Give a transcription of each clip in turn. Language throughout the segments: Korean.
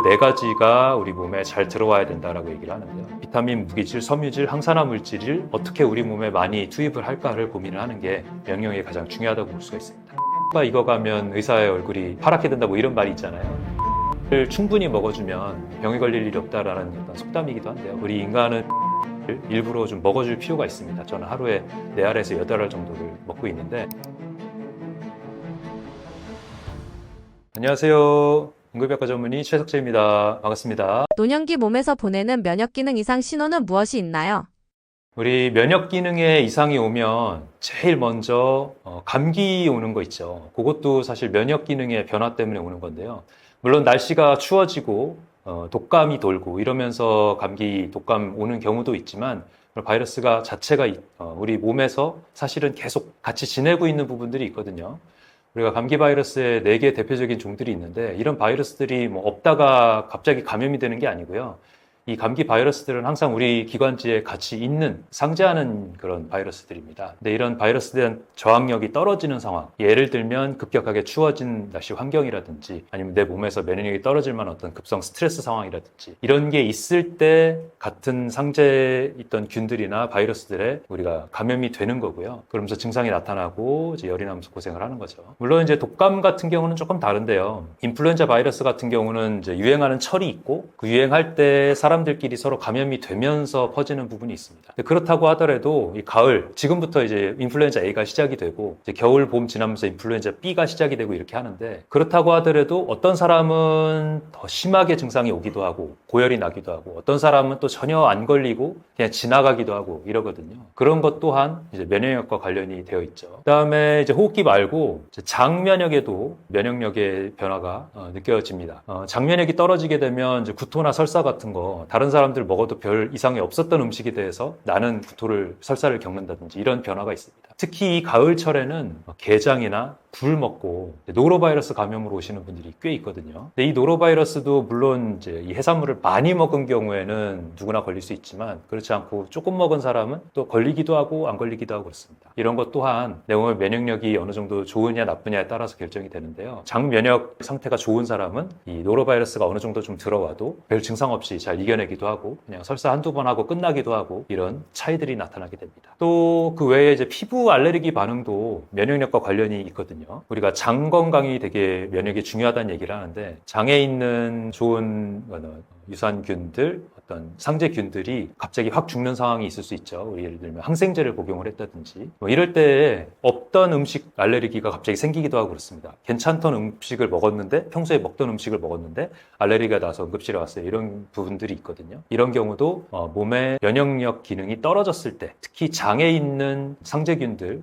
네 가지가 우리 몸에 잘 들어와야 된다라고 얘기를 하는데요. 비타민, 무기질, 섬유질, 항산화 물질을 어떻게 우리 몸에 많이 투입을 할까를 고민을 하는 게 면역력에 가장 중요하다고 볼 수가 있습니다. 이거 가면 의사의 얼굴이 파랗게 된다 뭐 이런 말이 있잖아요. 를 충분히 먹어주면 병에 걸릴 일이 없다라는 어떤 속담이기도 한데요. 우리 인간은 일부러 좀 먹어줄 필요가 있습니다. 저는 하루에 4알에서 8알 정도를 먹고 있는데. 안녕하세요. 응급의학과 전문의 최석재입니다. 반갑습니다. 노년기 몸에서 보내는 면역 기능 이상 신호는 무엇이 있나요? 우리 면역 기능에 이상이 오면 제일 먼저 감기 오는 거 있죠. 그것도 사실 면역 기능의 변화 때문에 오는 건데요. 물론 날씨가 추워지고 독감이 돌고 이러면서 감기, 독감 오는 경우도 있지만 바이러스가 자체가 우리 몸에서 사실은 계속 같이 지내고 있는 부분들이 있거든요. 우리가 감기 바이러스의 4개 대표적인 종들이 있는데 이런 바이러스들이 뭐 없다가 갑자기 감염이 되는 게 아니고요. 이 감기 바이러스들은 항상 우리 기관지에 같이 있는, 상재하는 그런 바이러스들입니다. 근데 이런 바이러스에 대한 저항력이 떨어지는 상황, 예를 들면 급격하게 추워진 날씨 환경이라든지 아니면 내 몸에서 면역력이 떨어질 만한 어떤 급성 스트레스 상황이라든지 이런 게 있을 때 같은 상재에 있던 균들이나 바이러스들에 우리가 감염이 되는 거고요. 그러면서 증상이 나타나고 이제 열이 나면서 고생을 하는 거죠. 물론 이제 독감 같은 경우는 조금 다른데요. 인플루엔자 바이러스 같은 경우는 이제 유행하는 철이 있고 그 유행할 때 사람들끼리 서로 감염이 되면서 퍼지는 부분이 있습니다. 그렇다고 하더라도 이 가을, 지금부터 이제 인플루엔자 A가 시작이 되고 이제 겨울, 봄 지나면서 인플루엔자 B가 시작이 되고 이렇게 하는데 그렇다고 하더라도 어떤 사람은 더 심하게 증상이 오기도 하고 고열이 나기도 하고 어떤 사람은 또 전혀 안 걸리고 그냥 지나가기도 하고 이러거든요. 그런 것 또한 이제 면역력과 관련이 되어 있죠. 그다음에 이제 호흡기 말고 이제 장 면역에도 면역력의 변화가 느껴집니다. 장 면역이 떨어지게 되면 이제 구토나 설사 같은 거 다른 사람들 먹어도 별 이상이 없었던 음식에 대해서 나는 구토를, 설사를 겪는다든지 이런 변화가 있습니다. 특히 이 가을철에는 게장이나 굴 먹고 노로바이러스 감염으로 오시는 분들이 꽤 있거든요. 근데 이 노로바이러스도 물론 이제 이 해산물을 많이 먹은 경우에는 누구나 걸릴 수 있지만 그렇지 않고 조금 먹은 사람은 또 걸리기도 하고 안 걸리기도 하고 그렇습니다. 이런 것 또한 내 몸의 면역력이 어느 정도 좋으냐 나쁘냐에 따라서 결정이 되는데요. 장 면역 상태가 좋은 사람은 이 노로바이러스가 어느 정도 좀 들어와도 별 증상 없이 잘 이겨내기도 하고 그냥 설사 한두 번 하고 끝나기도 하고 이런 차이들이 나타나게 됩니다. 또 그 외에 이제 피부 알레르기 반응도 면역력과 관련이 있거든요. 우리가 장 건강이 되게 면역이 중요하다는 얘기를 하는데 장에 있는 좋은 유산균들, 어떤 상재균들이 갑자기 확 죽는 상황이 있을 수 있죠. 예를 들면 항생제를 복용을 했다든지 뭐 이럴 때 없던 음식 알레르기가 갑자기 생기기도 하고 그렇습니다. 괜찮던 음식을 먹었는데 평소에 먹던 음식을 먹었는데 알레르기가 나서 응급실에 왔어요. 이런 부분들이 있거든요. 이런 경우도 몸의 면역력 기능이 떨어졌을 때 특히 장에 있는 상재균들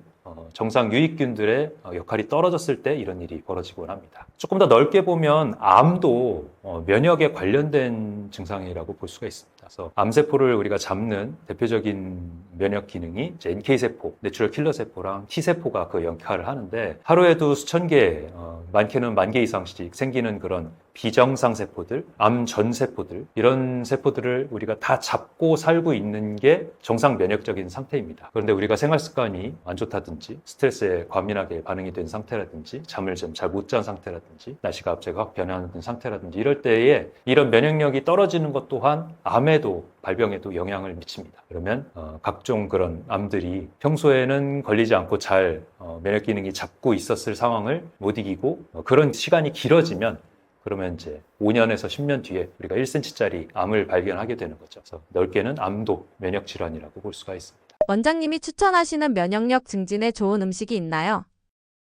정상 유익균들의 역할이 떨어졌을 때 이런 일이 벌어지곤 합니다. 조금 더 넓게 보면 암도 면역에 관련된 증상이라고 볼 수가 있습니다. 그래서 암세포를 우리가 잡는 대표적인 면역 기능이 NK세포, 내추럴 킬러 세포랑 T세포가 그 역할을 하는데 하루에도 수천 개, 많게는 10,000개 이상씩 생기는 그런 비정상 세포들, 암 전 세포들 이런 세포들을 우리가 다 잡고 살고 있는 게 정상 면역적인 상태입니다. 그런데 우리가 생활 습관이 안 좋다든지 스트레스에 과민하게 반응이 된 상태라든지 잠을 좀 잘 못 잔 상태라든지 날씨가 갑자기 확 변하는 상태라든지 이럴 때에 이런 면역력이 떨어지는 것 또한 암에도 발병에도 영향을 미칩니다. 그러면 각종 그런 암들이 평소에는 걸리지 않고 잘 면역 기능이 잡고 있었을 상황을 못 이기고 그런 시간이 길어지면 그러면 이제 5년에서 10년 뒤에 우리가 1cm짜리 암을 발견하게 되는 거죠. 그래서 넓게는 암도 면역 질환이라고 볼 수가 있습니다. 원장님이 추천하시는 면역력 증진에 좋은 음식이 있나요?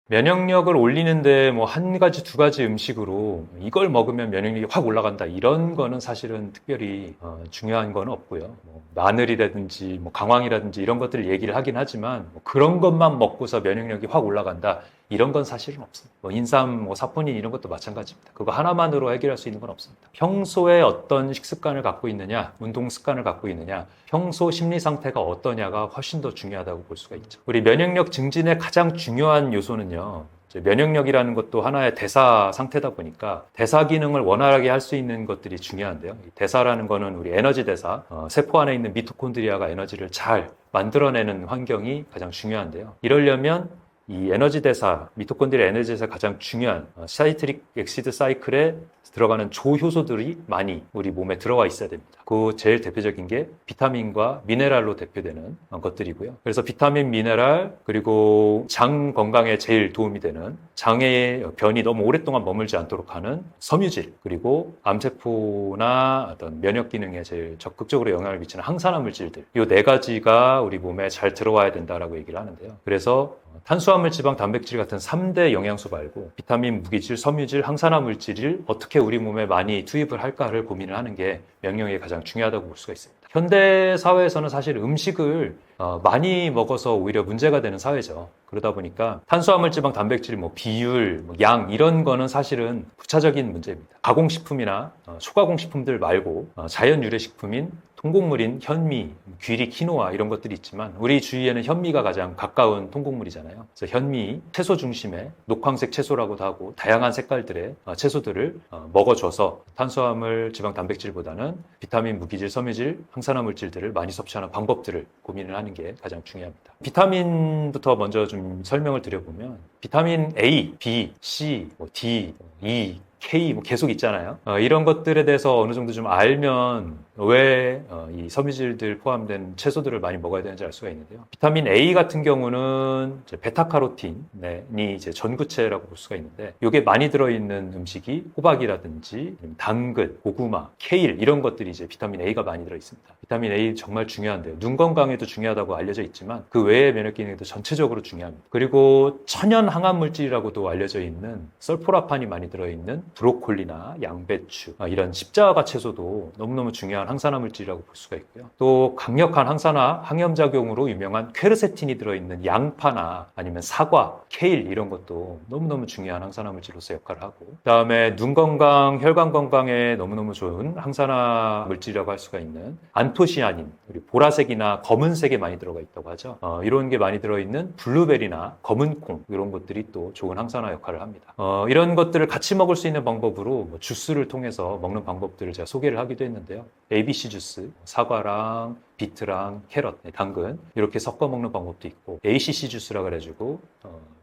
면역력을 올리는데 뭐 한 가지, 두 가지 음식으로 이걸 먹으면 면역력이 확 올라간다 이런 거는 사실은 특별히 중요한 건 없고요. 뭐 마늘이라든지 뭐 강황이라든지 이런 것들을 얘기를 하긴 하지만 뭐 그런 것만 먹고서 면역력이 확 올라간다 이런 건 사실은 없습니다. 뭐 인삼, 뭐 사포닌 이런 것도 마찬가지입니다. 그거 하나만으로 해결할 수 있는 건 없습니다. 평소에 어떤 식습관을 갖고 있느냐, 운동 습관을 갖고 있느냐, 평소 심리 상태가 어떠냐가 훨씬 더 중요하다고 볼 수가 있죠. 우리 면역력 증진의 가장 중요한 요소는요. 면역력이라는 것도 하나의 대사 상태다 보니까 대사 기능을 원활하게 할 수 있는 것들이 중요한데요. 대사라는 거는 우리 에너지 대사, 세포 안에 있는 미토콘드리아가 에너지를 잘 만들어내는 환경이 가장 중요한데요. 이러려면 이 에너지 대사, 미토콘드리아 에너지 대사 가장 중요한 사이트릭 엑시드 사이클의 들어가는 조효소들이 많이 우리 몸에 들어와 있어야 됩니다. 그 제일 대표적인 게 비타민과 미네랄로 대표되는 것들이고요. 그래서 비타민, 미네랄, 그리고 장 건강에 제일 도움이 되는, 장의 변이 너무 오랫동안 머물지 않도록 하는 섬유질, 그리고 암세포나 어떤 면역 기능에 제일 적극적으로 영향을 미치는 항산화 물질들, 이 네 가지가 우리 몸에 잘 들어와야 된다라고 얘기를 하는데요. 그래서 탄수화물, 지방, 단백질 같은 3대 영양소 말고 비타민, 무기질, 섬유질, 항산화 물질을 어떻게 우리 몸에 많이 투입을 할까를 고민을 하는 게 면역력에 가장 중요하다고 볼 수가 있습니다. 현대 사회에서는 사실 음식을 많이 먹어서 오히려 문제가 되는 사회죠. 그러다 보니까 탄수화물, 지방, 단백질, 비율, 양 이런 거는 사실은 부차적인 문제입니다. 가공식품이나 초가공식품들 말고 자연 유래 식품인 통곡물인 현미, 귀리, 키노아 이런 것들이 있지만 우리 주위에는 현미가 가장 가까운 통곡물이잖아요. 그래서 현미, 채소 중심의 녹황색 채소라고도 하고 다양한 색깔들의 채소들을 먹어줘서 탄수화물, 지방, 단백질보다는 비타민, 무기질, 섬유질, 항산화 물질들을 많이 섭취하는 방법들을 고민을 하는 게 가장 중요합니다. 비타민부터 먼저 좀 설명을 드려보면 비타민 A, B, C, D, E, K 계속 있잖아요. 이런 것들에 대해서 어느 정도 좀 알면 왜 이 섬유질들 포함된 채소들을 많이 먹어야 되는지 알 수가 있는데요. 비타민 A 같은 경우는 이제 베타카로틴이 이제 전구체라고 볼 수가 있는데 이게 많이 들어있는 음식이 호박이라든지 당근, 고구마, 케일 이런 것들이 이제 비타민 A가 많이 들어있습니다. 비타민 A 정말 중요한데요. 눈 건강에도 중요하다고 알려져 있지만 그 외의 면역 기능에도 전체적으로 중요합니다. 그리고 천연 항암 물질이라고도 알려져 있는 설포라판이 많이 들어있는 브로콜리나 양배추 이런 십자가 채소도 너무너무 중요한 항산화 물질이라고 볼 수가 있고요. 또 강력한 항산화 항염작용으로 유명한 퀘르세틴이 들어있는 양파나 아니면 사과, 케일 이런 것도 너무너무 중요한 항산화 물질로서 역할을 하고 그다음에 눈 건강, 혈관 건강에 너무너무 좋은 항산화 물질이라고 할 수가 있는 안토시아닌, 그리고 보라색이나 검은색에 많이 들어가 있다고 하죠. 이런 게 많이 들어있는 블루베리나 검은콩 이런 것들이 또 좋은 항산화 역할을 합니다. 이런 것들을 같이 먹을 수 있는 방법으로 주스를 통해서 먹는 방법들을 제가 소개를 하기도 했는데요. ABC 주스, 사과랑 비트랑 캐럿, 당근 이렇게 섞어 먹는 방법도 있고 ACC 주스라 그래가지고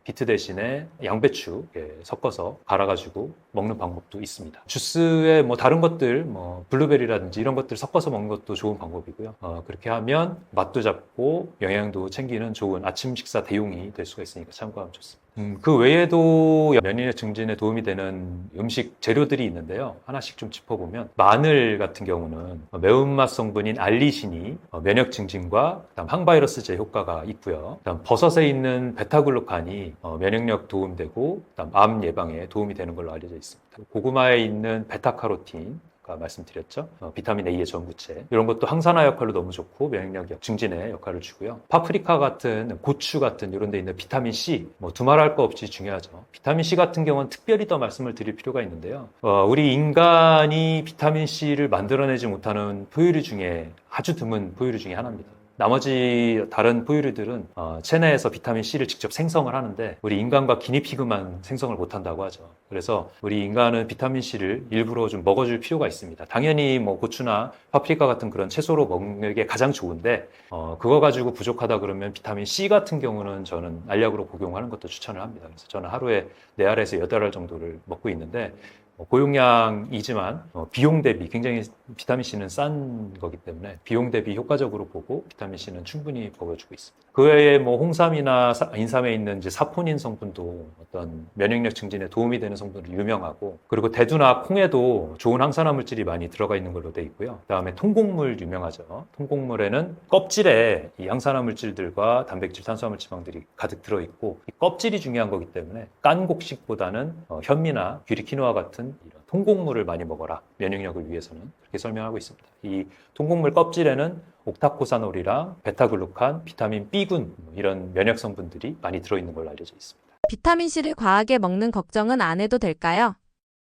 비트 대신에 양배추 섞어서 갈아가지고 먹는 방법도 있습니다. 주스에 다른 것들, 블루베리라든지 이런 것들 섞어서 먹는 것도 좋은 방법이고요. 그렇게 하면 맛도 잡고 영양도 챙기는 좋은 아침 식사 대용이 될 수가 있으니까 참고하면 좋습니다. 그 외에도 면역력 증진에 도움이 되는 음식 재료들이 있는데요. 하나씩 좀 짚어보면 마늘 같은 경우는 매운맛 성분인 알리신이 면역 증진과 그다음 항바이러스제 효과가 있고요. 그다음 버섯에 있는 베타글루칸이 면역력 도움되고 그다음 암 예방에 도움이 되는 걸로 알려져 있습니다. 고구마에 있는 베타카로틴 말씀드렸죠. 비타민 A의 전구체 이런 것도 항산화 역할로 너무 좋고 면역력 증진에 역할을 주고요. 파프리카 같은 고추 같은 이런 데 있는 비타민 C 두말할 거 없이 중요하죠. 비타민 C 같은 경우는 특별히 더 말씀을 드릴 필요가 있는데요. 우리 인간이 비타민 C를 만들어내지 못하는 포유류 중에 아주 드문 포유류 중에 하나입니다. 나머지 다른 포유류들은 체내에서 비타민 C를 직접 생성을 하는데 우리 인간과 기니피그만 생성을 못한다고 하죠. 그래서 우리 인간은 비타민 C를 일부러 좀 먹어줄 필요가 있습니다. 당연히 고추나 파프리카 같은 그런 채소로 먹는 게 가장 좋은데 그거 가지고 부족하다 그러면 비타민 C 같은 경우는 저는 알약으로 복용하는 것도 추천을 합니다. 그래서 저는 하루에 4알에서 8알 정도를 먹고 있는데 고용량이지만 비용 대비 굉장히 비타민 C는 싼 거기 때문에 비용 대비 효과적으로 보고 비타민 C는 충분히 먹어주고 있습니다. 그 외에 홍삼이나 인삼에 있는 이제 사포닌 성분도 어떤 면역력 증진에 도움이 되는 성분으로 유명하고 그리고 대두나 콩에도 좋은 항산화 물질이 많이 들어가 있는 걸로 돼 있고요. 그다음에 통곡물 유명하죠. 통곡물에는 껍질에 이 항산화 물질들과 단백질, 탄수화물, 지방들이 가득 들어 있고 이 껍질이 중요한 거기 때문에 깐 곡식보다는 현미나 귀리, 키노아 같은 이런 통곡물을 많이 먹어라. 면역력을 위해서는 그렇게 설명하고 있습니다. 이 통곡물 껍질에는 옥타코사놀이랑 베타글루칸, 비타민 B군 이런 면역 성분들이 많이 들어있는 걸로 알려져 있습니다. 비타민 C를 과하게 먹는 걱정은 안 해도 될까요?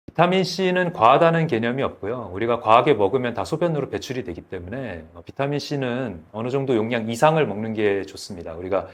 비타민 C는 과하다는 개념이 없고요. 우리가 과하게 먹으면 다 소변으로 배출이 되기 때문에 비타민 C는 어느 정도 용량 이상을 먹는 게 좋습니다. 우리가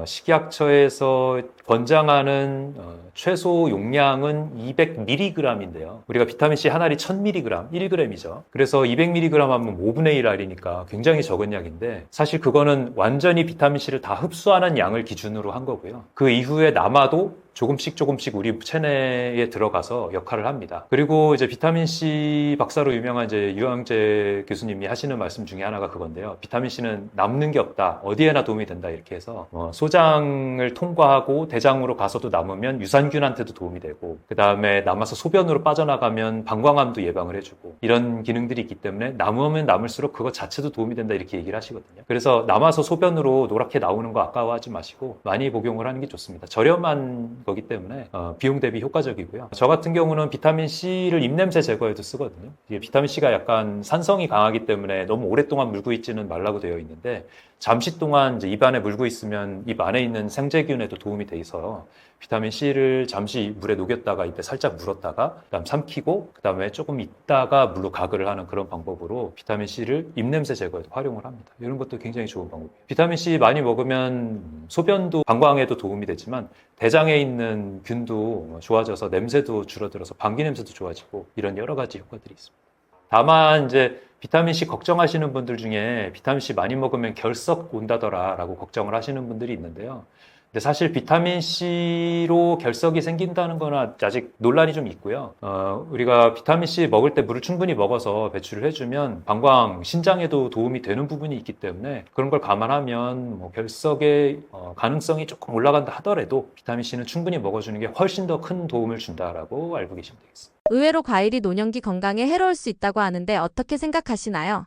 식약처에서 권장하는 최소 용량은 200mg인데요. 우리가 비타민 C 한 알이 1000mg, 1g이죠. 그래서 200mg 하면 5분의 1 알이니까 굉장히 적은 약인데 사실 그거는 완전히 비타민 C를 다 흡수하는 양을 기준으로 한 거고요. 그 이후에 남아도 조금씩 우리 체내에 들어가서 역할을 합니다. 그리고 이제 비타민 C 박사로 유명한 이제 유영재 교수님이 하시는 말씀 중에 하나가 그건데요. 비타민 C는 남는 게 없다. 어디에나 도움이 된다. 이렇게 해서 소장을 통과하고 대장으로 가서도 남으면 유산균한테도 도움이 되고, 그 다음에 남아서 소변으로 빠져나가면 방광암도 예방을 해주고, 이런 기능들이 있기 때문에 남으면 남을수록 그것 자체도 도움이 된다. 이렇게 얘기를 하시거든요. 그래서 남아서 소변으로 노랗게 나오는 거 아까워하지 마시고 많이 복용을 하는 게 좋습니다. 저렴한 거기 때문에 비용 대비 효과적이고요. 저 같은 경우는 비타민 C를 입냄새 제거에도 쓰거든요. 이게 비타민 C가 약간 산성이 강하기 때문에 너무 오랫동안 물고 있지는 말라고 되어 있는데, 잠시 동안 이제 입 안에 물고 있으면 입 안에 있는 생재균에도 도움이 돼 있어요. 비타민 C를 잠시 물에 녹였다가 입에 살짝 물었다가 그다음 삼키고 그다음에 조금 있다가 물로 가글을 하는 그런 방법으로 비타민 C를 입냄새 제거에도 활용을 합니다. 이런 것도 굉장히 좋은 방법이에요. 비타민 C 많이 먹으면 소변도 방광에도 도움이 되지만 대장에 있는 균도 좋아져서 냄새도 줄어들어서 방귀 냄새도 좋아지고 이런 여러 가지 효과들이 있습니다. 다만 이제 비타민 C 걱정하시는 분들 중에 비타민 C 많이 먹으면 결석 온다더라 라고 걱정을 하시는 분들이 있는데요. 근데 사실 비타민 C로 결석이 생긴다는 거는 아직 논란이 좀 있고요. 우리가 비타민 C 먹을 때 물을 충분히 먹어서 배출을 해주면 방광, 신장에도 도움이 되는 부분이 있기 때문에 그런 걸 감안하면 뭐 결석의 가능성이 조금 올라간다 하더라도 비타민 C는 충분히 먹어주는 게 훨씬 더 큰 도움을 준다라고 알고 계시면 되겠습니다. 의외로 과일이 노년기 건강에 해로울 수 있다고 하는데 어떻게 생각하시나요?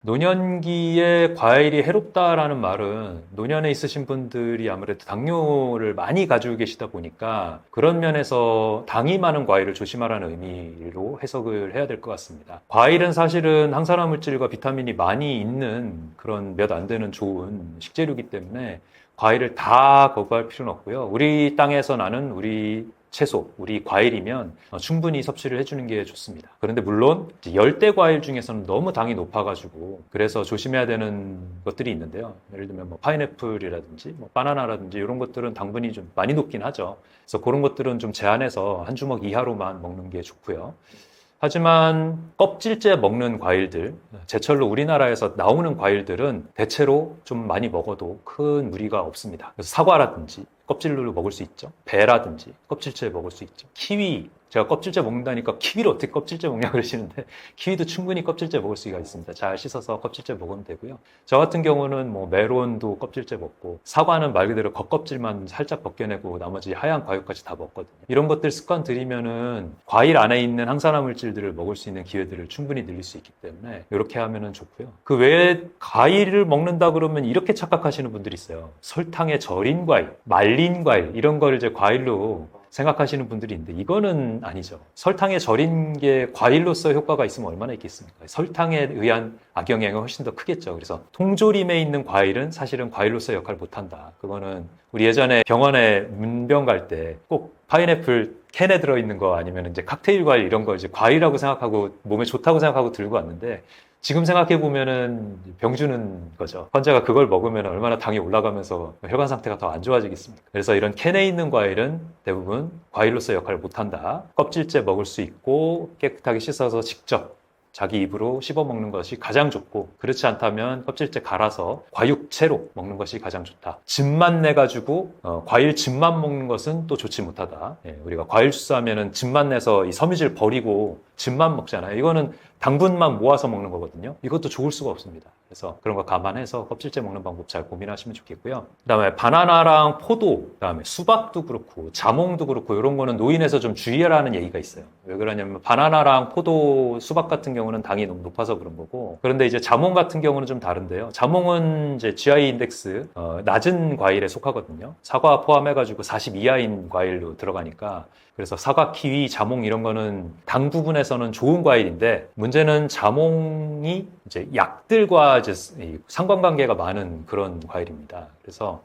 노년기에 과일이 해롭다라는 말은 노년에 있으신 분들이 아무래도 당뇨를 많이 가지고 계시다 보니까 그런 면에서 당이 많은 과일을 조심하라는 의미로 해석을 해야 될 것 같습니다. 과일은 사실은 항산화 물질과 비타민이 많이 있는 그런 몇 안 되는 좋은 식재료이기 때문에 과일을 다 거부할 필요는 없고요. 우리 땅에서 나는 우리 채소, 우리 과일이면 충분히 섭취를 해주는 게 좋습니다. 그런데 물론 열대 과일 중에서는 너무 당이 높아가지고 그래서 조심해야 되는 것들이 있는데요. 예를 들면 뭐 파인애플이라든지 뭐 바나나라든지 이런 것들은 당분이 좀 많이 높긴 하죠. 그래서 그런 것들은 좀 제한해서 한 주먹 이하로만 먹는 게 좋고요. 하지만 껍질째 먹는 과일들, 제철로 우리나라에서 나오는 과일들은 대체로 좀 많이 먹어도 큰 무리가 없습니다. 그래서 사과라든지 껍질로 먹을 수 있죠. 배라든지 껍질째 먹을 수 있죠. 키위, 제가 껍질째 먹는다니까 키위를 어떻게 껍질째 먹냐 그러시는데 키위도 충분히 껍질째 먹을 수가 있습니다. 잘 씻어서 껍질째 먹으면 되고요. 저 같은 경우는 뭐 메론도 껍질째 먹고 사과는 말 그대로 겉껍질만 살짝 벗겨내고 나머지 하얀 과육까지 다 먹거든요. 이런 것들 습관 들이면은 과일 안에 있는 항산화 물질들을 먹을 수 있는 기회들을 충분히 늘릴 수 있기 때문에 이렇게 하면은 좋고요. 그 외에 과일을 먹는다 그러면 이렇게 착각하시는 분들이 있어요. 설탕에 절인 과일, 말린 과일 이런 걸 이제 과일로 생각하시는 분들이 있는데 이거는 아니죠. 설탕에 절인 게 과일로서 효과가 있으면 얼마나 있겠습니까? 설탕에 의한 악영향이 훨씬 더 크겠죠. 그래서 통조림에 있는 과일은 사실은 과일로서 역할을 못한다. 그거는 우리 예전에 병원에 문병 갈 때 꼭 파인애플 캔에 들어있는 거 아니면 이제 칵테일 과일 이런 거 이제 과일이라고 생각하고 몸에 좋다고 생각하고 들고 왔는데 지금 생각해보면은 병 주는 거죠. 환자가 그걸 먹으면 얼마나 당이 올라가면서 혈관 상태가 더 안 좋아지겠습니까? 그래서 이런 캔에 있는 과일은 대부분 과일로서 역할을 못한다. 껍질째 먹을 수 있고 깨끗하게 씻어서 직접 자기 입으로 씹어 먹는 것이 가장 좋고 그렇지 않다면 껍질째 갈아서 과육채로 먹는 것이 가장 좋다. 즙만 내가지고 과일 즙만 먹는 것은 또 좋지 못하다. 우리가 과일 주스 하면은 즙만 내서 이 섬유질 버리고 즙만 먹잖아요. 이거는 당분만 모아서 먹는 거거든요. 이것도 좋을 수가 없습니다. 그래서 그런 거 감안해서 껍질째 먹는 방법 잘 고민하시면 좋겠고요. 그다음에 바나나랑 포도, 그다음에 수박도 그렇고 자몽도 그렇고 이런 거는 노인에서 좀 주의하라는 얘기가 있어요. 왜 그러냐면 바나나랑 포도, 수박 같은 경우는 당이 너무 높아서 그런 거고 그런데 이제 자몽 같은 경우는 좀 다른데요. 자몽은 이제 GI 인덱스 낮은 과일에 속하거든요. 사과 포함해가지고 40 이하인 과일로 들어가니까 그래서 사과, 키위, 자몽 이런 거는 당 부분에서는 좋은 과일인데 문제는 자몽이 이제 약들과 이제 상관관계가 많은 그런 과일입니다. 그래서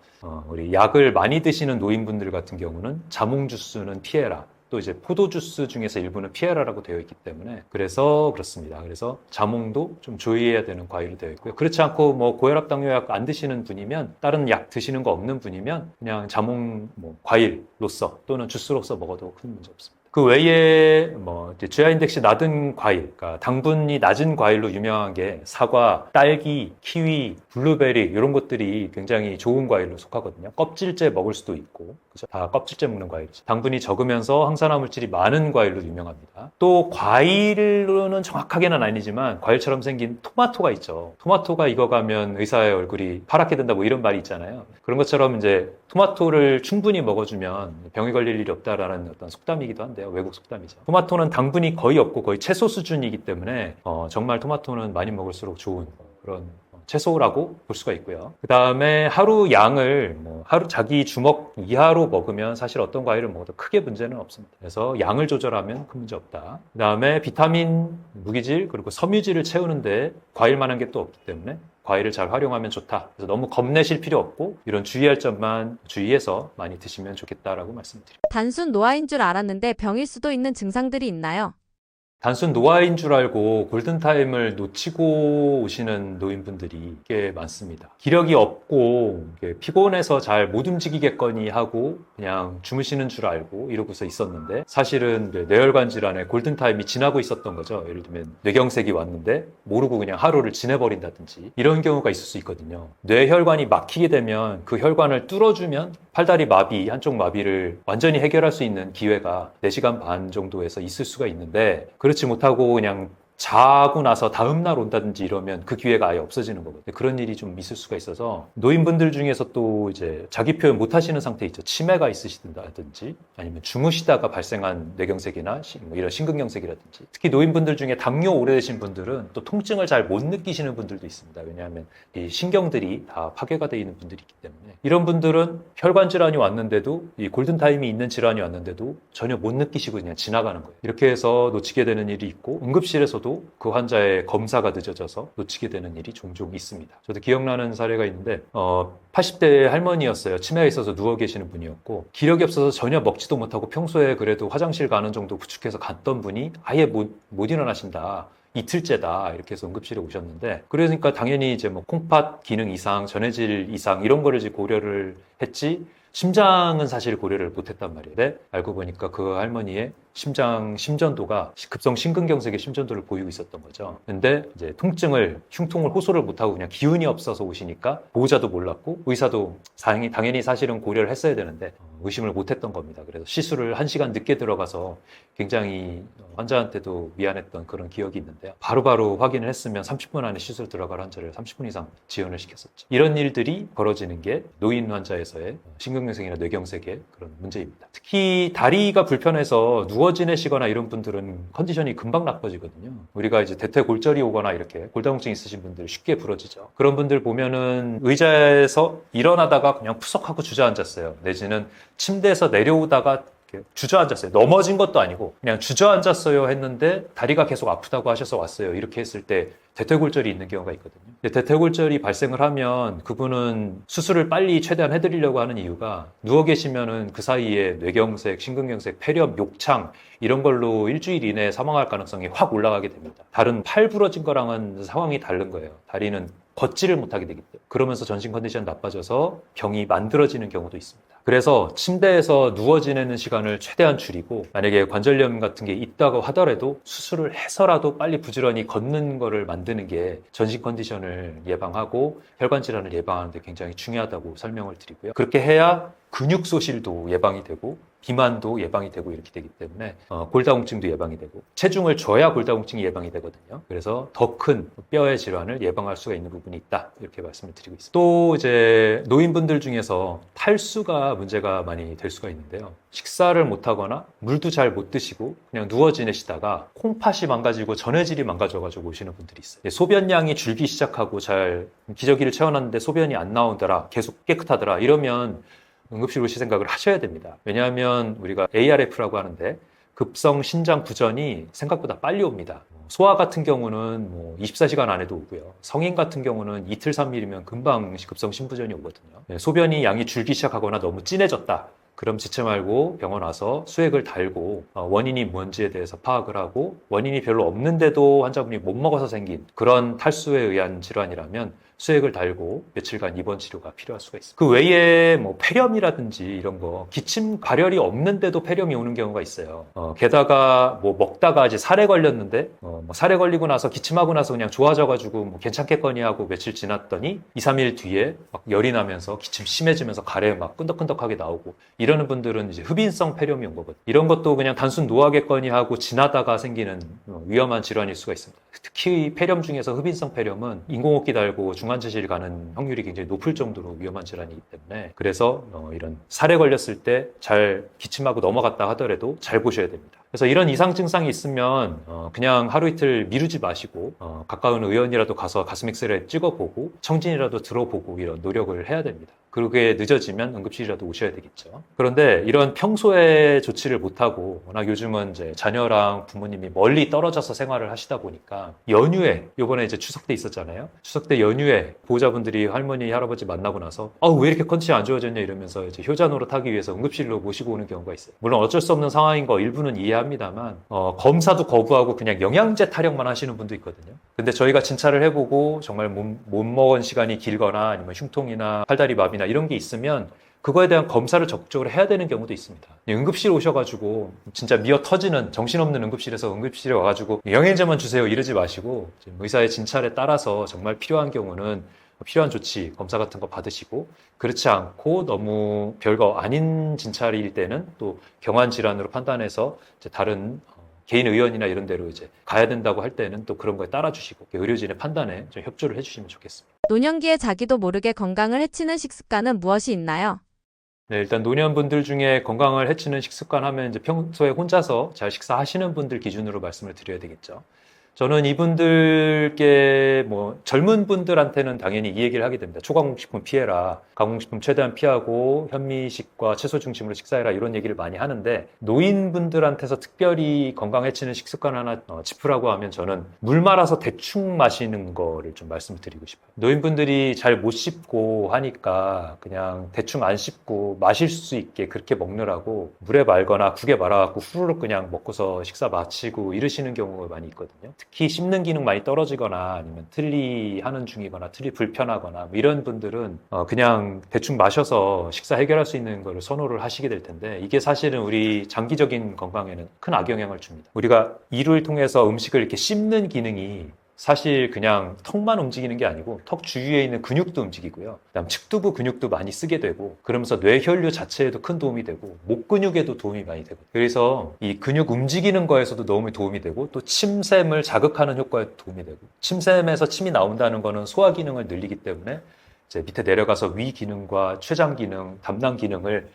우리 약을 많이 드시는 노인분들 같은 경우는 자몽 주스는 피해라. 또 이제 포도 주스 중에서 일부는 피해라라고 되어 있기 때문에 그래서 그렇습니다. 그래서 자몽도 좀 조의해야 되는 과일이 되어 있고요. 그렇지 않고 뭐 고혈압 당뇨약 안 드시는 분이면 다른 약 드시는 거 없는 분이면 그냥 자몽 뭐 과일로서 또는 주스로서 먹어도 큰 문제 없습니다. 그 외에 뭐 GI 인덱스 낮은 과일, 그러니까 당분이 낮은 과일로 유명한 게 사과, 딸기, 키위, 블루베리 이런 것들이 굉장히 좋은 과일로 속하거든요. 껍질째 먹을 수도 있고 그죠? 다 껍질째 먹는 과일이죠. 당분이 적으면서 항산화 물질이 많은 과일로 유명합니다. 또 과일로는 정확하게는 아니지만 과일처럼 생긴 토마토가 있죠. 토마토가 익어가면 의사의 얼굴이 파랗게 된다 뭐 이런 말이 있잖아요. 그런 것처럼 이제 토마토를 충분히 먹어주면 병이 걸릴 일이 없다라는 어떤 속담이기도 한데요. 외국 속담이죠. 토마토는 당분이 거의 없고 거의 채소 수준이기 때문에 정말 토마토는 많이 먹을수록 좋은 그런 채소라고 볼 수가 있고요. 그 다음에 하루 양을 하루 자기 주먹 이하로 먹으면 사실 어떤 과일을 먹어도 크게 문제는 없습니다. 그래서 양을 조절하면 큰 문제 없다. 그 다음에 비타민, 무기질 그리고 섬유질을 채우는데 과일만한 게 또 없기 때문에 과일을 잘 활용하면 좋다. 그래서 너무 겁내실 필요 없고 이런 주의할 점만 주의해서 많이 드시면 좋겠다라고 말씀드립니다. 단순 노화인 줄 알았는데 병일 수도 있는 증상들이 있나요? 단순 노화인 줄 알고 골든타임을 놓치고 오시는 노인분들이 꽤 많습니다. 기력이 없고 피곤해서 잘 못 움직이겠거니 하고 그냥 주무시는 줄 알고 이러고서 있었는데 사실은 뇌혈관 질환에 골든타임이 지나고 있었던 거죠. 예를 들면 뇌경색이 왔는데 모르고 그냥 하루를 지내버린다든지 이런 경우가 있을 수 있거든요. 뇌혈관이 막히게 되면 그 혈관을 뚫어주면 팔다리 마비, 한쪽 마비를 완전히 해결할 수 있는 기회가 4시간 반 정도에서 있을 수가 있는데 그렇지 못하고 그냥 자고 나서 다음날 온다든지 이러면 그 기회가 아예 없어지는 거거든요. 그런 일이 좀 있을 수가 있어서 노인분들 중에서 또 이제 자기 표현 못 하시는 상태 있죠. 치매가 있으시다든지 아니면 주무시다가 발생한 뇌경색이나 이런 심근경색이라든지 특히 노인분들 중에 당뇨 오래되신 분들은 또 통증을 잘 못 느끼시는 분들도 있습니다. 왜냐하면 이 신경들이 다 파괴가 되어 있는 분들이 있기 때문에 이런 분들은 혈관 질환이 왔는데도 이 골든타임이 있는 질환이 왔는데도 전혀 못 느끼시고 그냥 지나가는 거예요. 이렇게 해서 놓치게 되는 일이 있고 응급실에서도 그 환자의 검사가 늦어져서 놓치게 되는 일이 종종 있습니다. 저도 기억나는 사례가 있는데 80대 할머니였어요. 치매가 있어서 누워 계시는 분이었고 기력이 없어서 전혀 먹지도 못하고 평소에 그래도 화장실 가는 정도 구축해서 갔던 분이 아예 못 일어나신다. 이틀째다 이렇게 해서 응급실에 오셨는데 그러니까 당연히 이제 뭐 콩팥 기능 이상, 전해질 이상 이런 거를 이제 고려를 했지 심장은 사실 고려를 못했단 말이에요. 근데 알고 보니까 그 할머니의 심장 심전도가 급성 심근경색의 심전도를 보이고 있었던 거죠. 근데 이제 흉통을 호소를 못하고 그냥 기운이 없어서 오시니까 보호자도 몰랐고 의사도 당연히 사실은 고려를 했어야 되는데 의심을 못했던 겁니다. 그래서 시술을 1시간 늦게 들어가서 굉장히 환자한테도 미안했던 그런 기억이 있는데요. 바로바로 확인을 했으면 30분 안에 시술 들어갈 환자를 30분 이상 지연을 시켰었죠. 이런 일들이 벌어지는 게 노인 환자에서의 심근경색이나 뇌경색의 그런 문제입니다. 특히 다리가 불편해서 누워 지내시거나 이런 분들은 컨디션이 금방 나빠지거든요. 우리가 이제 대퇴골절이 오거나 이렇게 골다공증 있으신 분들 쉽게 부러지죠. 그런 분들 보면은 의자에서 일어나다가 그냥 푸석하고 주저앉았어요. 내지는 침대에서 내려오다가 주저앉았어요. 넘어진 것도 아니고 그냥 주저앉았어요 했는데 다리가 계속 아프다고 하셔서 왔어요. 이렇게 했을 때 대퇴골절이 있는 경우가 있거든요. 근데 대퇴골절이 발생을 하면 그분은 수술을 빨리 최대한 해드리려고 하는 이유가 누워 계시면은 그 사이에 뇌경색, 심근경색, 폐렴, 욕창 이런 걸로 일주일 이내에 사망할 가능성이 확 올라가게 됩니다. 다른 팔 부러진 거랑은 상황이 다른 거예요. 다리는 걷지를 못하게 되기 때문에 그러면서 전신 컨디션 나빠져서 병이 만들어지는 경우도 있습니다. 그래서 침대에서 누워 지내는 시간을 최대한 줄이고 만약에 관절염 같은 게 있다고 하더라도 수술을 해서라도 빨리 부지런히 걷는 거를 만드는 게 전신 컨디션을 예방하고 혈관 질환을 예방하는 데 굉장히 중요하다고 설명을 드리고요. 그렇게 해야 근육 소실도 예방이 되고 비만도 예방이 되고 이렇게 되기 때문에 골다공증도 예방이 되고 체중을 줘야 골다공증이 예방이 되거든요. 그래서 더 큰 뼈의 질환을 예방할 수가 있는 부분이 있다 이렇게 말씀을 드리고 있습니다. 또 이제 노인분들 중에서 탈수가 문제가 많이 될 수가 있는데요. 식사를 못하거나 물도 잘 못 드시고 그냥 누워 지내시다가 콩팥이 망가지고 전해질이 망가져가지고 오시는 분들이 있어요. 소변량이 줄기 시작하고 잘 기저귀를 채워놨는데 소변이 안 나오더라 계속 깨끗하더라 이러면 응급실 오실 생각을 하셔야 됩니다. 왜냐하면 우리가 ARF라고 하는데 급성 신장 부전이 생각보다 빨리 옵니다. 소아 같은 경우는 24시간 안에도 오고요. 성인 같은 경우는 이틀 3일이면 금방 급성 신부전이 오거든요. 소변이 양이 줄기 시작하거나 너무 진해졌다. 그럼 지체 말고 병원 와서 수액을 달고 원인이 뭔지에 대해서 파악을 하고 원인이 별로 없는데도 환자분이 못 먹어서 생긴 그런 탈수에 의한 질환이라면 수액을 달고 며칠간 입원 치료가 필요할 수가 있습니다. 그 외에 폐렴이라든지 이런 거 기침 발열이 없는데도 폐렴이 오는 경우가 있어요. 게다가 먹다가 이제 살에 걸렸는데 살에 걸리고 나서 기침하고 나서 그냥 좋아져가지고 괜찮겠거니 하고 며칠 지났더니 2, 3일 뒤에 막 열이 나면서 기침 심해지면서 가래 막 끈덕끈덕하게 나오고 이러는 분들은 이제 흡인성 폐렴이 온 거거든요. 이런 것도 그냥 단순 노화겠거니 하고 지나다가 생기는 위험한 질환일 수가 있습니다. 특히 폐렴 중에서 흡인성 폐렴은 인공호흡기 달고 중환자실 가는 확률이 굉장히 높을 정도로 위험한 질환이기 때문에 그래서 이런 살에 걸렸을 때 잘 기침하고 넘어갔다 하더라도 잘 보셔야 됩니다. 그래서 이런 이상 증상이 있으면 그냥 하루 이틀 미루지 마시고 가까운 의원이라도 가서 가슴 엑스레이 찍어보고 청진이라도 들어보고 이런 노력을 해야 됩니다. 그게 늦어지면 응급실이라도 오셔야 되겠죠. 그런데 이런 평소에 조치를 못하고 워낙 요즘은 이제 자녀랑 부모님이 멀리 떨어져서 생활을 하시다 보니까 연휴에 이번에 이제 추석 때 있었잖아요. 추석 때 연휴에 보호자분들이 할머니 할아버지 만나고 나서 왜 이렇게 컨디션이 안 좋아졌냐 이러면서 이제 효자 노릇하기 위해서 응급실로 모시고 오는 경우가 있어요. 물론 어쩔 수 없는 상황인 거 일부는 이해합니다만 검사도 거부하고 그냥 영양제 타령만 하시는 분도 있거든요. 근데 저희가 진찰을 해보고 정말 못 먹은 시간이 길거나 아니면 흉통이나 팔다리 마비나 이런 게 있으면 그거에 대한 검사를 적극적으로 해야 되는 경우도 있습니다. 응급실 오셔가지고 진짜 미어 터지는 정신없는 응급실에서 응급실에 와가지고 영양제만 주세요 이러지 마시고 의사의 진찰에 따라서 정말 필요한 경우는 필요한 조치, 검사 같은 거 받으시고 그렇지 않고 너무 별거 아닌 진찰일 때는 또 경환 질환으로 판단해서 이제 다른 개인 의원이나 이런 데로 이제 가야 된다고 할 때는 또 그런 거에 따라주시고 의료진의 판단에 좀 협조를 해주시면 좋겠습니다. 노년기에 자기도 모르게 건강을 해치는 식습관은 무엇이 있나요? 네, 일단 노년분들 중에 건강을 해치는 식습관 하면 이제 평소에 혼자서 잘 식사하시는 분들 기준으로 말씀을 드려야 되겠죠. 저는 이분들께 젊은 분들한테는 당연히 이 얘기를 하게 됩니다. 초가공식품 피해라. 가공식품 최대한 피하고 현미식과 채소 중심으로 식사해라. 이런 얘기를 많이 하는데 노인분들한테서 특별히 건강 해치는 식습관 하나 짚으라고 하면 저는 물 말아서 대충 마시는 거를 좀 말씀을 드리고 싶어요. 노인분들이 잘 못 씹고 하니까 그냥 대충 안 씹고 마실 수 있게 그렇게 먹느라고 물에 말거나 국에 말아갖고 후루룩 그냥 먹고서 식사 마치고 이러시는 경우가 많이 있거든요. 특히 씹는 기능 많이 떨어지거나 아니면 틀니 하는 중이거나 틀니 불편하거나 이런 분들은 그냥 대충 마셔서 식사 해결할 수 있는 걸 선호를 하시게 될 텐데 이게 사실은 우리 장기적인 건강에는 큰 악영향을 줍니다. 우리가 이를 통해서 음식을 이렇게 씹는 기능이 사실 그냥 턱만 움직이는 게 아니고 턱 주위에 있는 근육도 움직이고요. 그다음 측두부 근육도 많이 쓰게 되고 그러면서 뇌혈류 자체에도 큰 도움이 되고 목 근육에도 도움이 많이 되고 그래서 이 근육 움직이는 거에서도 너무 도움이 되고 또 침샘을 자극하는 효과에도 도움이 되고 침샘에서 침이 나온다는 거는 소화 기능을 늘리기 때문에 이제 밑에 내려가서 위 기능과 췌장 기능, 담낭 기능을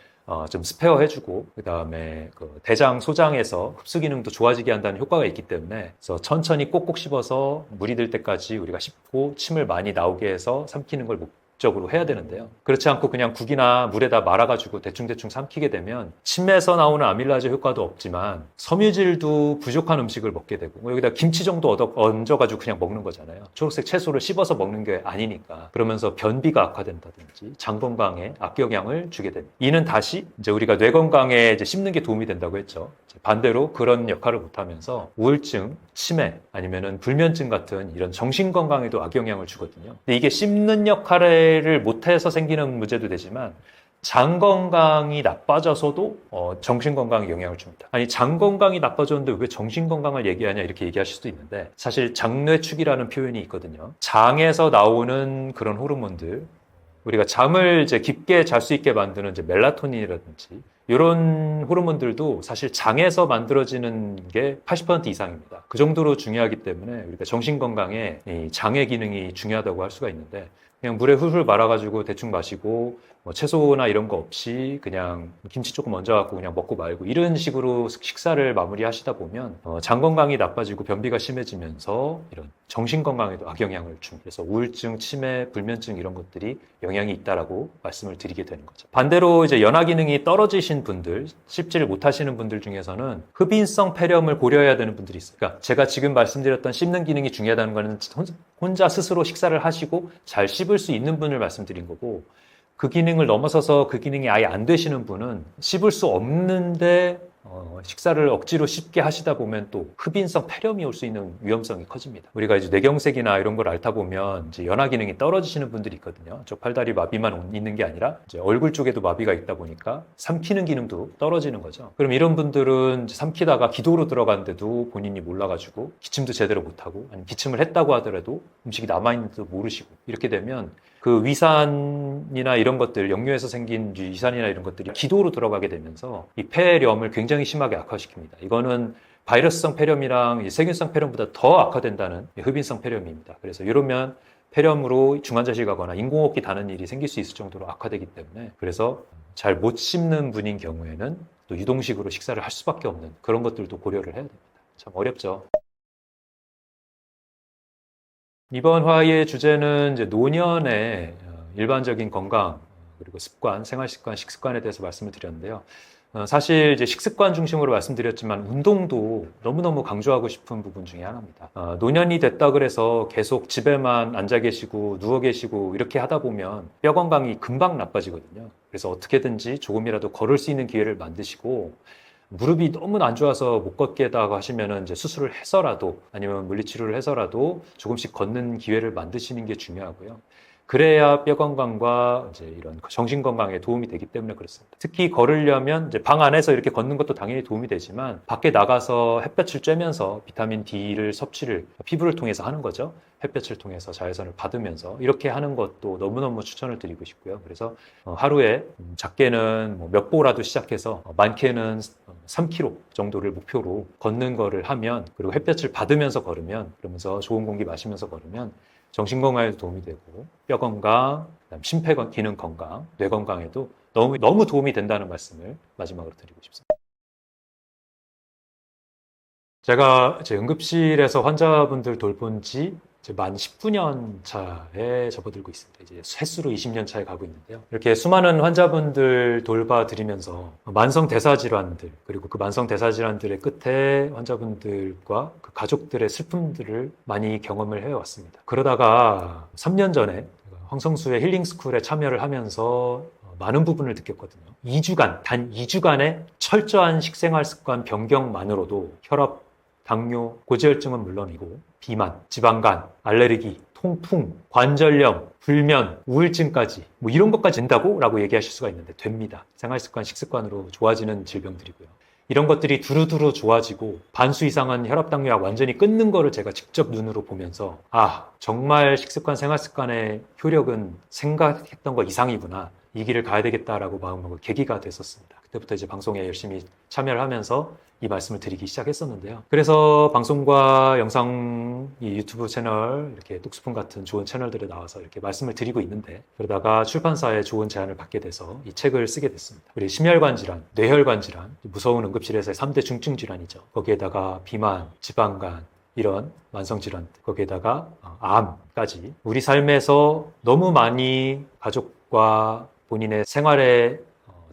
좀 스페어 해주고 그 다음에 대장, 소장에서 흡수 기능도 좋아지게 한다는 효과가 있기 때문에 그래서 천천히 꼭꼭 씹어서 물이 들 때까지 우리가 씹고 침을 많이 나오게 해서 삼키는 걸 목적으로 해야 되는데요. 그렇지 않고 그냥 국이나 물에다 말아가지고 대충대충 삼키게 되면 침에서 나오는 아밀라제 효과도 없지만 섬유질도 부족한 음식을 먹게 되고 여기다 김치 정도 얹어가지고 그냥 먹는 거잖아요. 초록색 채소를 씹어서 먹는 게 아니니까 그러면서 변비가 악화된다든지 장 건강에 악영향을 주게 됩니다. 이는 다시 이제 우리가 뇌 건강에 이제 씹는 게 도움이 된다고 했죠. 반대로 그런 역할을 못하면서 우울증, 치매 아니면은 불면증 같은 이런 정신 건강에도 악영향을 주거든요. 근데 이게 씹는 역할을 못해서 생기는 문제도 되지만 장 건강이 나빠져서도 정신 건강에 영향을 줍니다. 아니 장 건강이 나빠졌는데 왜 정신 건강을 얘기하냐 이렇게 얘기하실 수도 있는데 사실 장뇌축이라는 표현이 있거든요. 장에서 나오는 그런 호르몬들 우리가 잠을 이제 깊게 잘 수 있게 만드는 이제 멜라토닌이라든지 이런 호르몬들도 사실 장에서 만들어지는 게 80% 이상입니다. 그 정도로 중요하기 때문에 우리가 정신 건강에 이 장의 기능이 중요하다고 할 수가 있는데 그냥 물에 훌훌 말아가지고 대충 마시고 채소나 이런 거 없이 그냥 김치 조금 얹어갖고 그냥 먹고 말고 이런 식으로 식사를 마무리하시다 보면 장 건강이 나빠지고 변비가 심해지면서 이런 정신 건강에도 악영향을 줍니다. 그래서 우울증, 치매, 불면증 이런 것들이 영향이 있다라고 말씀을 드리게 되는 거죠. 반대로 이제 연화 기능이 떨어지신 분들, 씹지를 못하시는 분들 중에서는 흡인성 폐렴을 고려해야 되는 분들이 있어요. 그러니까 제가 지금 말씀드렸던 씹는 기능이 중요하다는 거는 혼자 스스로 식사를 하시고 잘 씹을 수 있는 분을 말씀드린 거고 그 기능을 넘어서서 그 기능이 아예 안 되시는 분은 씹을 수 없는데 식사를 억지로 씹게 하시다 보면 또 흡인성 폐렴이 올 수 있는 위험성이 커집니다. 우리가 이제 뇌경색이나 이런 걸 앓다 보면 이제 연화 기능이 떨어지시는 분들이 있거든요. 저 팔다리 마비만 있는 게 아니라 이제 얼굴 쪽에도 마비가 있다 보니까 삼키는 기능도 떨어지는 거죠. 그럼 이런 분들은 이제 삼키다가 기도로 들어갔는데도 본인이 몰라가지고 기침도 제대로 못하고 아니 기침을 했다고 하더라도 음식이 남아있는지도 모르시고 이렇게 되면 그 위산이나 이런 것들, 역류에서 생긴 위산이나 이런 것들이 기도로 들어가게 되면서 이 폐렴을 굉장히 심하게 악화시킵니다. 이거는 바이러스성 폐렴이랑 세균성 폐렴보다 더 악화된다는 흡인성 폐렴입니다. 그래서 이러면 폐렴으로 중환자실 가거나 인공호흡기 다는 일이 생길 수 있을 정도로 악화되기 때문에 그래서 잘 못 씹는 분인 경우에는 또 유동식으로 식사를 할 수밖에 없는 그런 것들도 고려를 해야 됩니다. 참 어렵죠. 이번 화의 주제는 이제 노년의 일반적인 건강 그리고 습관, 생활습관, 식습관에 대해서 말씀을 드렸는데요. 사실 이제 식습관 중심으로 말씀드렸지만 운동도 너무너무 강조하고 싶은 부분 중에 하나입니다. 노년이 됐다 그래서 계속 집에만 앉아 계시고 누워 계시고 이렇게 하다 보면 뼈 건강이 금방 나빠지거든요. 그래서 어떻게든지 조금이라도 걸을 수 있는 기회를 만드시고 무릎이 너무 안 좋아서 못 걷겠다고 하시면은 이제 수술을 해서라도 아니면 물리치료를 해서라도 조금씩 걷는 기회를 만드시는 게 중요하고요. 그래야 뼈 건강과 이제 이런 정신 건강에 도움이 되기 때문에 그렇습니다. 특히 걸으려면 이제 방 안에서 이렇게 걷는 것도 당연히 도움이 되지만 밖에 나가서 햇볕을 쬐면서 비타민 D를 섭취를 피부를 통해서 하는 거죠. 햇볕을 통해서 자외선을 받으면서 이렇게 하는 것도 너무너무 추천을 드리고 싶고요. 그래서 하루에 작게는 몇 보라도 시작해서 많게는 3km 정도를 목표로 걷는 거를 하면 그리고 햇볕을 받으면서 걸으면 그러면서 좋은 공기 마시면서 걸으면 정신 건강에도 도움이 되고 뼈 건강, 심폐 기능 건강, 뇌 건강에도 너무 도움이 된다는 말씀을 마지막으로 드리고 싶습니다. 제가 제 응급실에서 환자분들 돌본 지 만 19년 차에 접어들고 있습니다. 이제 횟수로 20년 차에 가고 있는데요. 이렇게 수많은 환자분들 돌봐드리면서 만성 대사 질환들 그리고 그 만성 대사 질환들의 끝에 환자분들과 그 가족들의 슬픔들을 많이 경험을 해왔습니다. 그러다가 3년 전에 황성수의 힐링스쿨에 참여를 하면서 많은 부분을 느꼈거든요. 2주간, 단 2주간의 철저한 식생활 습관 변경만으로도 혈압, 당뇨, 고지혈증은 물론이고 비만, 지방간, 알레르기, 통풍, 관절염, 불면, 우울증까지 이런 것까지 된다고? 라고 얘기하실 수가 있는데 됩니다. 생활습관, 식습관으로 좋아지는 질병들이고요. 이런 것들이 두루두루 좋아지고 반수 이상은 혈압, 당뇨약 완전히 끊는 거를 제가 직접 눈으로 보면서 정말 식습관, 생활습관의 효력은 생각했던 것 이상이구나. 이 길을 가야 되겠다라고 마음먹을 계기가 됐었습니다. 그때부터 이제 방송에 열심히 참여를 하면서 이 말씀을 드리기 시작했었는데요. 그래서 방송과 영상, 이 유튜브 채널, 이렇게 뚝스푼 같은 좋은 채널들에 나와서 이렇게 말씀을 드리고 있는데 그러다가 출판사에 좋은 제안을 받게 돼서 이 책을 쓰게 됐습니다. 우리 심혈관 질환, 뇌혈관 질환, 무서운 응급실에서의 3대 중증 질환이죠. 거기에다가 비만, 지방간, 이런 만성질환, 거기에다가 암까지 우리 삶에서 너무 많이 가족과 본인의 생활의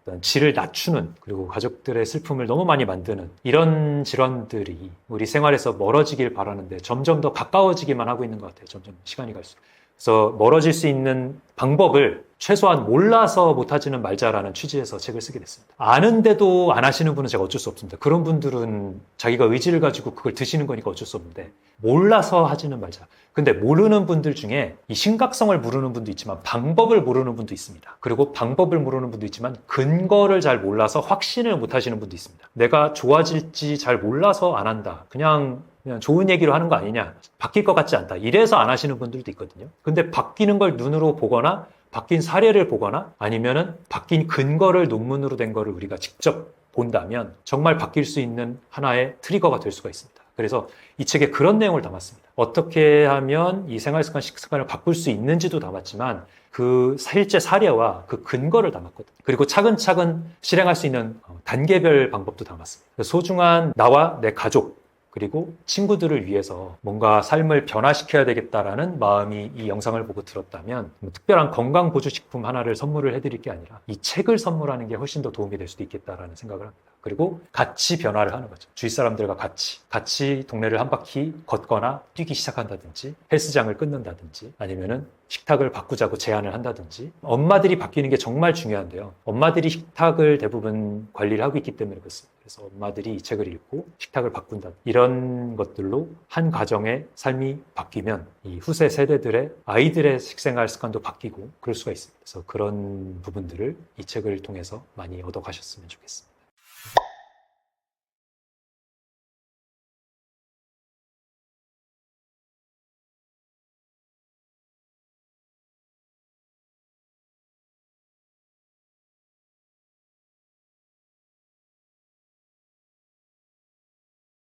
어떤 질을 낮추는 그리고 가족들의 슬픔을 너무 많이 만드는 이런 질환들이 우리 생활에서 멀어지길 바라는데 점점 더 가까워지기만 하고 있는 것 같아요. 점점 시간이 갈수록. 그래서 멀어질 수 있는 방법을 최소한 몰라서 못하지는 말자라는 취지에서 책을 쓰게 됐습니다. 아는데도 안 하시는 분은 제가 어쩔 수 없습니다. 그런 분들은 자기가 의지를 가지고 그걸 드시는 거니까 어쩔 수 없는데 몰라서 하지는 말자. 근데 모르는 분들 중에 이 심각성을 모르는 분도 있지만 방법을 모르는 분도 있습니다. 그리고 방법을 모르는 분도 있지만 근거를 잘 몰라서 확신을 못 하시는 분도 있습니다. 내가 좋아질지 잘 몰라서 안 한다. 그냥 좋은 얘기로 하는 거 아니냐. 바뀔 것 같지 않다. 이래서 안 하시는 분들도 있거든요. 근데 바뀌는 걸 눈으로 보거나 바뀐 사례를 보거나 아니면은 바뀐 근거를 논문으로 된 거를 우리가 직접 본다면 정말 바뀔 수 있는 하나의 트리거가 될 수가 있습니다. 그래서 이 책에 그런 내용을 담았습니다. 어떻게 하면 이 생활습관, 식습관을 바꿀 수 있는지도 담았지만 그 실제 사례와 그 근거를 담았거든요. 그리고 차근차근 실행할 수 있는 단계별 방법도 담았습니다. 소중한 나와 내 가족 그리고 친구들을 위해서 뭔가 삶을 변화시켜야 되겠다라는 마음이 이 영상을 보고 들었다면 특별한 건강보조식품 하나를 선물을 해드릴 게 아니라 이 책을 선물하는 게 훨씬 더 도움이 될 수도 있겠다라는 생각을 합니다. 그리고 같이 변화를 하는 거죠. 주위 사람들과 같이 동네를 한 바퀴 걷거나 뛰기 시작한다든지 헬스장을 끊는다든지 아니면은 식탁을 바꾸자고 제안을 한다든지 엄마들이 바뀌는 게 정말 중요한데요. 엄마들이 식탁을 대부분 관리를 하고 있기 때문에 그렇습니다. 그래서 엄마들이 이 책을 읽고 식탁을 바꾼다. 이런 것들로 한 가정의 삶이 바뀌면 이 후세 세대들의 아이들의 식생활 습관도 바뀌고 그럴 수가 있습니다. 그래서 그런 부분들을 이 책을 통해서 많이 얻어가셨으면 좋겠습니다.